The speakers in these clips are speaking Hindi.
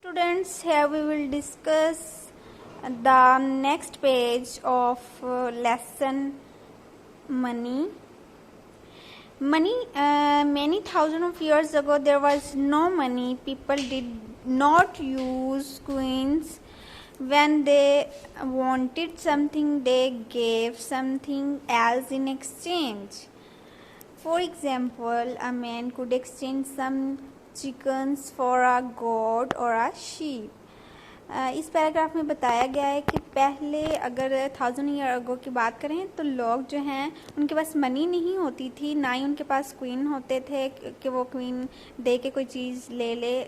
Students, here we will discuss the next page of lesson money. Many thousands of years ago there was no money. People did not use coins. When they wanted something, they gave something else in exchange. For example, a man could exchange some chickens for a goat or a sheep. इस पैराग्राफ में बताया गया है कि पहले अगर 1000 ईयर अगो की बात करें तो लोग जो हैं उनके पास मनी नहीं होती थी, ना ही उनके पास क्वीन होते थे कि वो क्वीन दे के कोई चीज़ ले ले,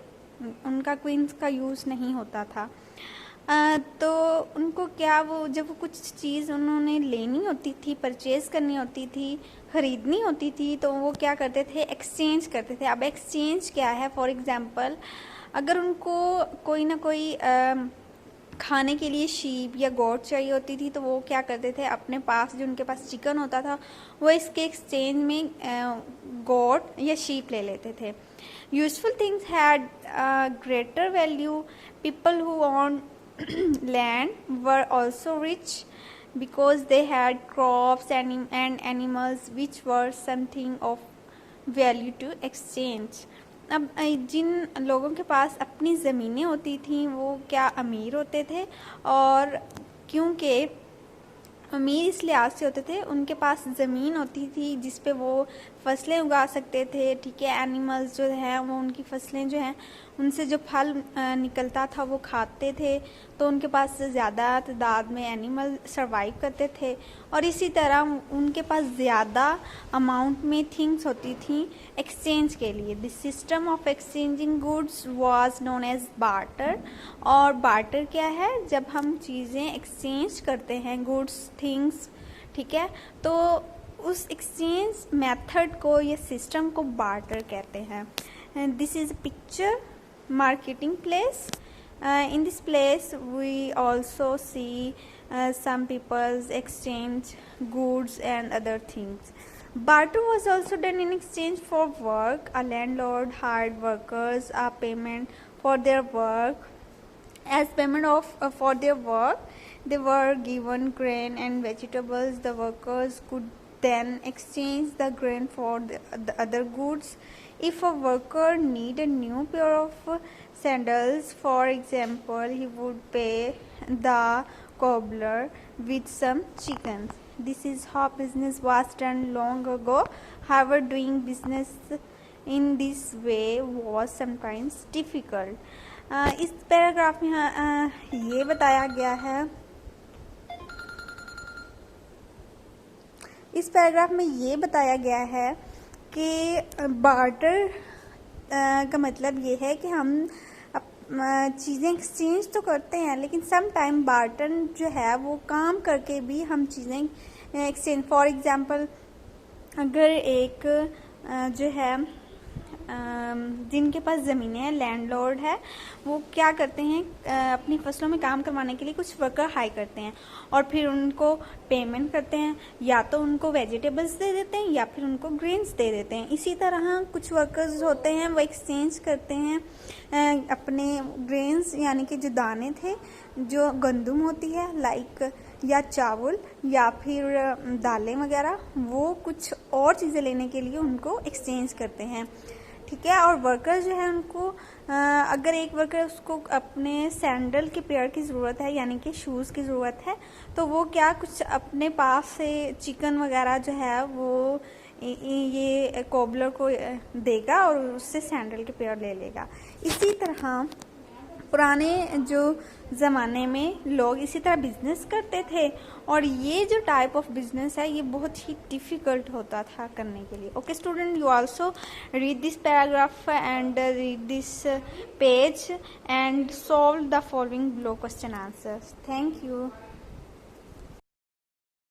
उनका क्वींस का यूज़ नहीं होता था। तो उनको क्या वो जब वो कुछ चीज़ उन्होंने लेनी होती थी, परचेज़ करनी होती थी, ख़रीदनी होती थी, तो वो क्या करते थे, एक्सचेंज करते थे। अब एक्सचेंज क्या है, फॉर एग्ज़ाम्पल अगर उनको कोई ना कोई खाने के लिए शीप या गोट चाहिए होती थी तो वो क्या करते थे, अपने पास जो उनके पास चिकन होता था वो इसके एक्सचेंज में गोट या शीप ले लेते थे। Useful things had greater value. People who on land were also rich because they had crops and animals which were something of value to exchange. अब जिन लोगों के पास अपनी ज़मीनें होती थीं वो क्या अमीर होते थे, और क्योंकि अमीर इस लिहाज से होते थे उनके पास ज़मीन होती थी जिस पे वो फसलें उगा सकते थे, ठीक है। एनिमल्स जो हैं वो उनकी फसलें जो हैं उनसे जो फल निकलता था वो खाते थे, तो उनके पास ज़्यादा तादाद में एनिमल सरवाइव करते थे, और इसी तरह उनके पास ज़्यादा अमाउंट में थिंग्स होती थी एक्सचेंज के लिए। This system of exchanging goods was known as barter. और बार्टर क्या है, जब हम चीज़ें एक्सचेंज करते हैं, गुड्स, थिंग्स, ठीक है, तो उस एक्सचेंज मेथड को या सिस्टम को बार्टर कहते हैं। This is a picture marketing place. In this place we also see some people exchange goods and other things. Barter was also done in exchange for work. A landlord hired workers a payment for their work. As payment for their work, they were given grain and vegetables. The workers could then exchange the grain for the other goods. If a worker need a new pair of sandals, for example, he would pay the cobbler with some chickens. This is how business was done long ago. However, doing business in this way was sometimes difficult. इस पैराग्राफ में ये बताया गया है, इस पैराग्राफ में ये बताया गया है कि बार्टर का मतलब ये है कि हम चीज़ें एक्सचेंज तो करते हैं, लेकिन सम टाइम बार्टर जो है वो काम करके भी हम चीज़ें एक्सचेंज। फॉर एग्ज़ाम्पल अगर एक जो है जिनके पास ज़मीनें हैं, लैंडलॉर्ड है, वो क्या करते हैं, अपनी फसलों में काम करवाने के लिए कुछ वर्कर हाई करते हैं और फिर उनको पेमेंट करते हैं, या तो उनको वेजिटेबल्स दे देते हैं या फिर उनको ग्रेन्स दे देते हैं। इसी तरह कुछ वर्कर्स होते हैं वो एक्सचेंज करते हैं अपने ग्रेन्स, यानी कि जो दाने थे, जो गंदम होती है लाइक, या चावल या फिर दालें वगैरह, वो कुछ और चीज़ें लेने के लिए उनको एक्सचेंज करते हैं, ठीक है। और वर्कर जो है उनको अगर एक वर्कर उसको अपने सैंडल के पेयर की ज़रूरत है, यानी कि शूज़ की ज़रूरत है, तो वो क्या कुछ अपने पास से चिकन वगैरह जो है वो ये कोबलर को देगा और उससे सैंडल के पेयर ले लेगा। इसी तरह पुराने जो ज़माने में लोग इसी तरह बिजनेस करते थे, और ये जो टाइप ऑफ बिजनेस है ये बहुत ही डिफ़िकल्ट होता था करने के लिए। Okay student, you also read this paragraph and read this page and solve the following below question answers. Thank you.